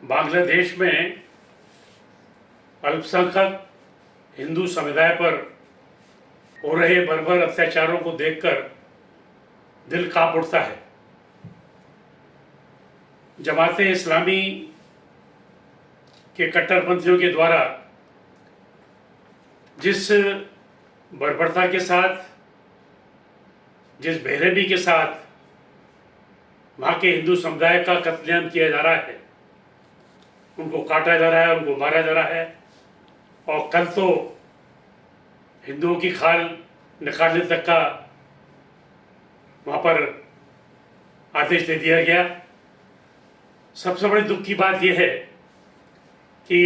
बांग्लादेश में अल्पसंख्यक हिंदू समुदाय पर हो रहे बर्बर अत्याचारों को देखकर दिल कांप उठता है। जमाते इस्लामी के कट्टरपंथियों के द्वारा जिस बर्बरता के साथ, जिस बेरहमी के साथ वहाँ के हिंदू समुदाय का कत्लेआम किया जा रहा है, उनको काटा जा रहा है, उनको मारा जा रहा है, और कल तो हिंदुओं की खाल निकालने तक का वहाँ पर आदेश दे दिया गया। सबसे बड़ी दुख की बात यह है कि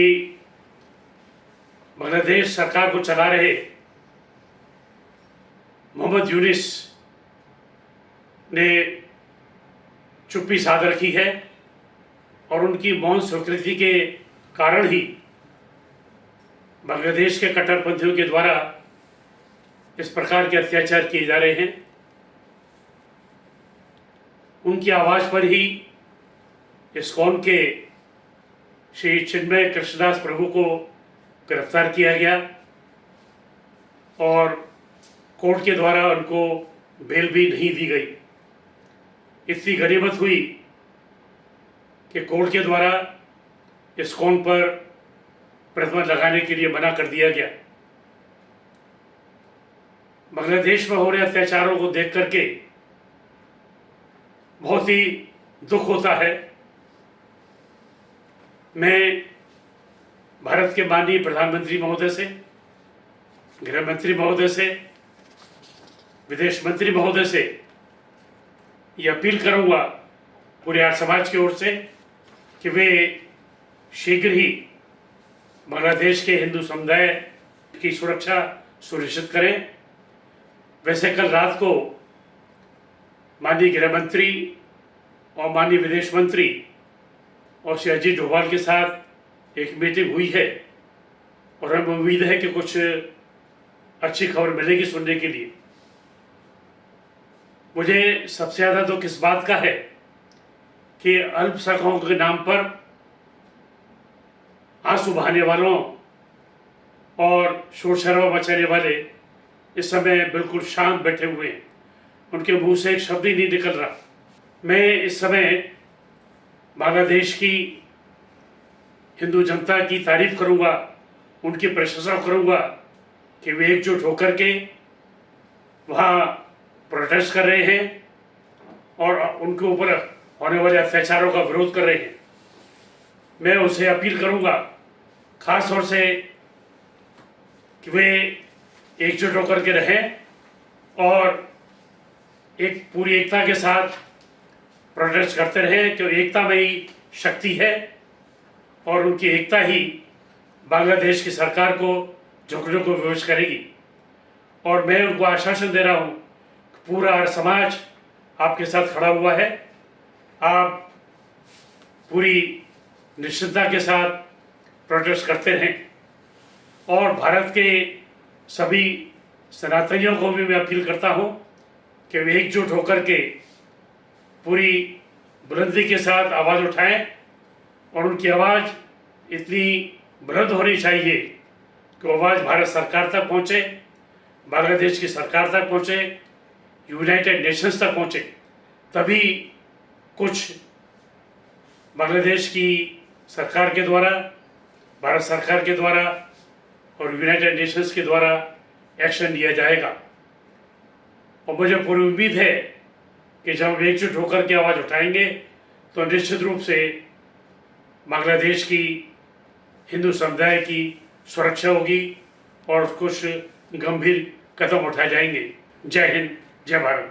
बांग्लादेश सरकार को चला रहे मोहम्मद यूनिस ने चुप्पी साध रखी है और उनकी मौन स्वीकृति के कारण ही बांग्लादेश के कट्टरपंथियों के द्वारा इस प्रकार के अत्याचार किए जा रहे हैं। उनकी आवाज़ पर ही इस्कॉन के श्री चिन्मय कृष्णदास प्रभु को गिरफ्तार किया गया और कोर्ट के द्वारा उनको बेल भी नहीं दी गई। इतनी गनीमत हुई कि कोर्ट के द्वारा इस्कॉन पर प्रतिबंध लगाने के लिए मना कर दिया गया। बांग्लादेश में हो रहे अत्याचारों को देख करके बहुत ही दुख होता है। मैं भारत के माननीय प्रधानमंत्री महोदय से, गृह मंत्री महोदय से, विदेश मंत्री महोदय से ये अपील करूंगा पूरे आर्य समाज की ओर से कि वे शीघ्र ही बांग्लादेश के हिंदू समुदाय की सुरक्षा सुनिश्चित करें। वैसे कल रात को माननीय गृह मंत्री और माननीय विदेश मंत्री और श्री अजीत डोभाल के साथ एक मीटिंग हुई है और हमें उम्मीद है कि कुछ अच्छी खबर मिलेगी सुनने के लिए। मुझे सबसे ज़्यादा दुख इस बात का है कि अल्पसंख्यकों के नाम पर आंसू बहाने वालों और शोर शराबा मचाने वाले इस समय बिल्कुल शांत बैठे हुए हैं। उनके मुंह से एक शब्द ही नहीं निकल रहा। मैं इस समय बांग्लादेश की हिंदू जनता की तारीफ करूंगा, उनकी प्रशंसा करूंगा कि वे एकजुट होकर के वहाँ प्रोटेस्ट कर रहे हैं और उनके ऊपर होने वाले अत्याचारों का विरोध कर रहे हैं। मैं उनसे अपील करूंगा खास तौर से कि वे एकजुट होकर के रहें और एक पूरी एकता के साथ प्रोटेस्ट करते रहें, क्योंकि एकता में ही शक्ति है और उनकी एकता ही बांग्लादेश की सरकार को झुकने को विवश करेगी। और मैं उनको आश्वासन दे रहा हूँ कि पूरा आर्य समाज आपके साथ खड़ा हुआ है। आप पूरी निश्चितता के साथ प्रोटेस्ट करते रहें और भारत के सभी सनातनियों को भी मैं अपील करता हूँ कि वे एकजुट होकर के पूरी बुलंदी के साथ आवाज़ उठाएं और उनकी आवाज़ इतनी बुलंद होनी चाहिए कि आवाज़ भारत सरकार तक पहुँचे, बांग्लादेश की सरकार तक पहुँचे, यूनाइटेड नेशंस तक पहुँचे। तभी कुछ बांग्लादेश की सरकार के द्वारा, भारत सरकार के द्वारा और यूनाइटेड नेशंस के द्वारा एक्शन लिया जाएगा। और मुझे पूरी उम्मीद है कि जब हम एकजुट होकर के आवाज़ उठाएंगे तो निश्चित रूप से बांग्लादेश की हिंदू समुदाय की सुरक्षा होगी और कुछ गंभीर कदम उठाए जाएंगे। जय हिंद, जय भारत।